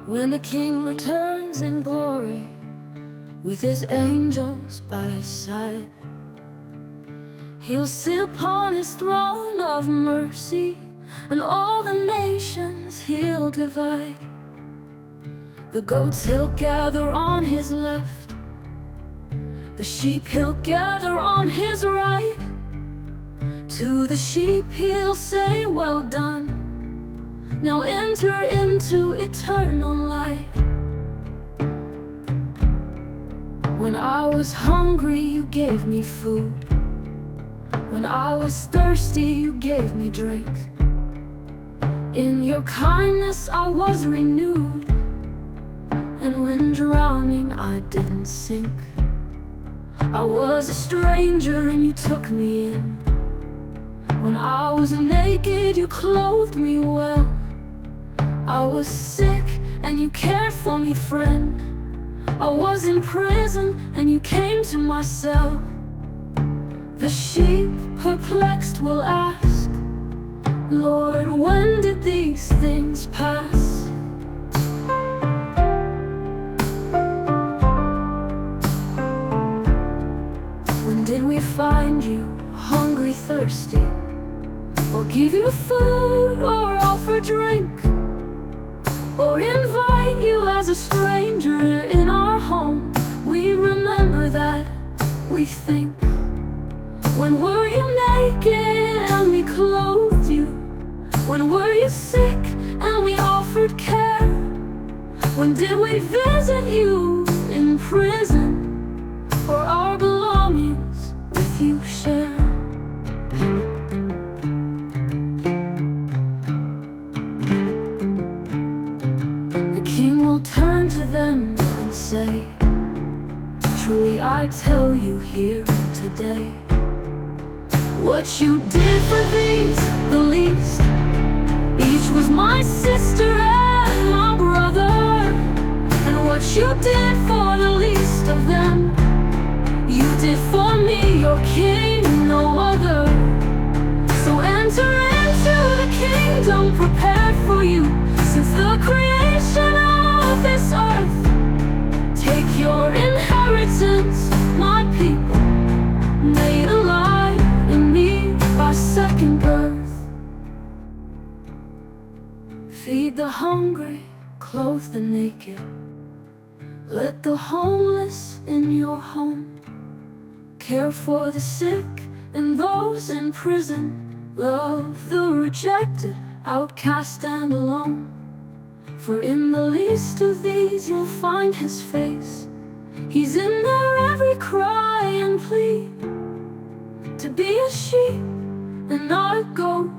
When the King returns in glory, with his angels by his side, he'll sit upon his throne of mercy, and all the nations he'll divide. The goats he'll gather on his left, the sheep he'll gather on his right. To the sheep he'll say, "Well done, now enter into eternal life." When I was hungry, you gave me food. When I was thirsty, you gave me drink. In your kindness I was renewed, and when drowning I didn't sink. I was a stranger and you took me in. When I was naked, you clothed me well. I was sick and you cared for me, friend. I was in prison and you came to my cell. The sheep perplexed will ask, "Lord, when did these things pass?" When did we find you hungry, thirsty, or give you food or offer drink, or invite you as a stranger in our home? We remember that, we think. When were you naked and we clothed you? When were you sick and we offered care? When did we visit you in prison, or our belongings with you share? The King will turn to them and say, "Truly I tell you here today, what you did for these, the least, each was my sister and my brother. And what you did for the least of them, you did for me, your King, no other." So enter into the kingdom prepared for you since the creation of this earth. Take your inheritance, my people, made alive in me by second birth. Feed the hungry, clothe the naked, let the homeless in your home, care for the sick and those in prison, love the rejected, outcast and alone. For in the least of these you'll find his face. He's in their every cry and plea. To be a sheep and not a goat,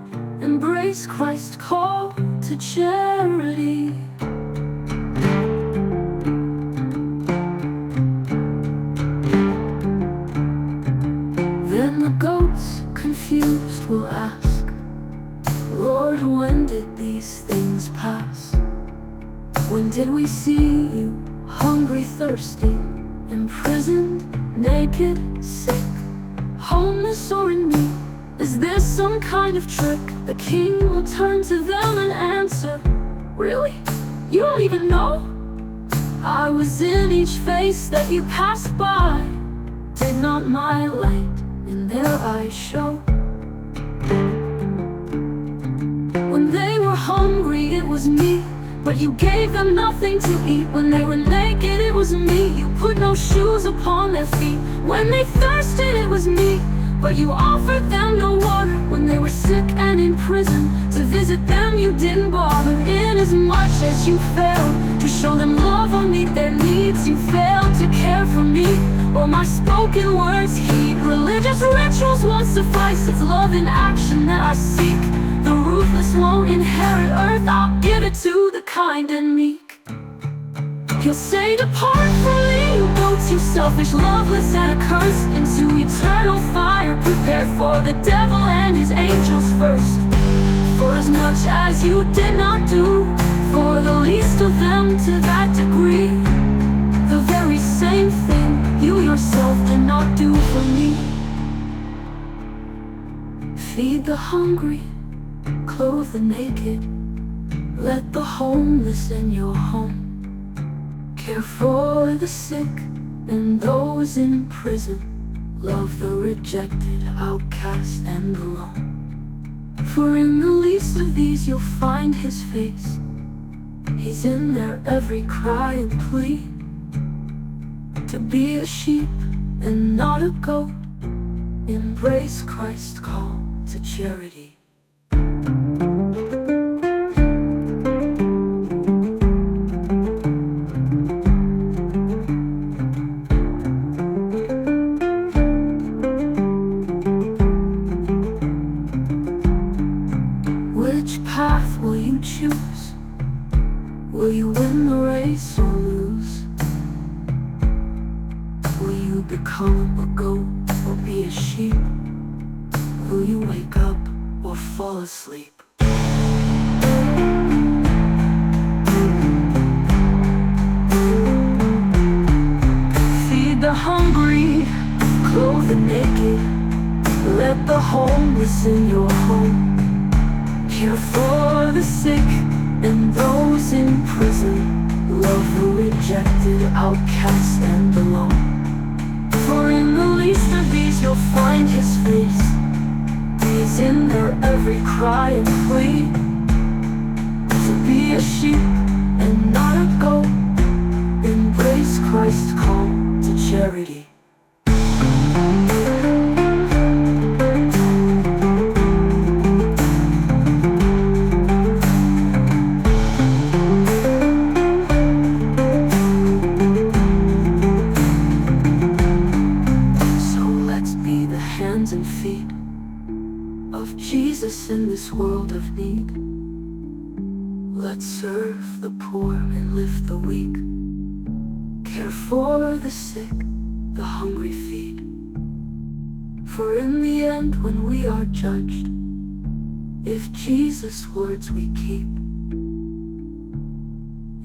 embrace Christ's call to charity. Then the goats, confused, will ask, "Lord, when did these things pass? When did we see you hungry, thirsty, imprisoned, naked, sick, homeless, or in need? Is this some kind of trick?" The King will turn to them and answer, "Really? You don't even know? I was in each face that you passed by. Did not my light in their eyes show? When they were hungry, it was me, but you gave them nothing to eat. When they were naked, it was me, you put no shoes upon their feet. When they thirsted, it was me, but you offered them no water. When they were sick and in prison, to visit them you didn't bother. Inasmuch as you failed to show them love or meet their needs, you failed to care for me or my spoken words heed. Religious rituals won't suffice, it's love in action that I seek. The ruthless won't inherit earth, I'll give it to the kind and meek. He'll say, "Depart from me, you goats, you selfish, loveless, and accursed, into eternal fire prepared for the devil and his angels first. For as much as you did not do for the least of them to that degree, the very same thing you yourself did not do for me." Feed the hungry, clothe the naked, Let the homeless in your home care for the sick and those in prison. Love the rejected, outcast, and alone. For in the least of these you'll find his face. He's in their every cry and plea. To be a sheep and not a goat, embrace Christ's call to charity. Which path will you choose? Will you win the race or lose? Will you become a goat or be a sheep? Will you wake up or fall asleep? Feed the hungry, clothe the naked. Let the homeless in your home care for the sick and those in prison. Love the rejected, outcast, and alone. For in the least of these you'll find his face. He's in their every cry and plea. To be a sheep and not a goat, embrace Christ's call to charity. Hands and feet of Jesus in this world of need. Let's serve the poor and lift the weak. Care for the sick, the hungry feed. For in the end when we are judged, if Jesus' words we keep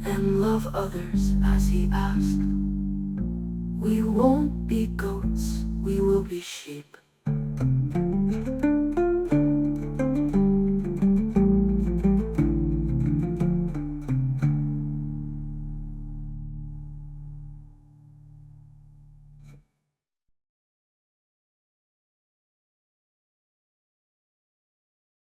and love others as he asked, we won't be goats, we will be sheep.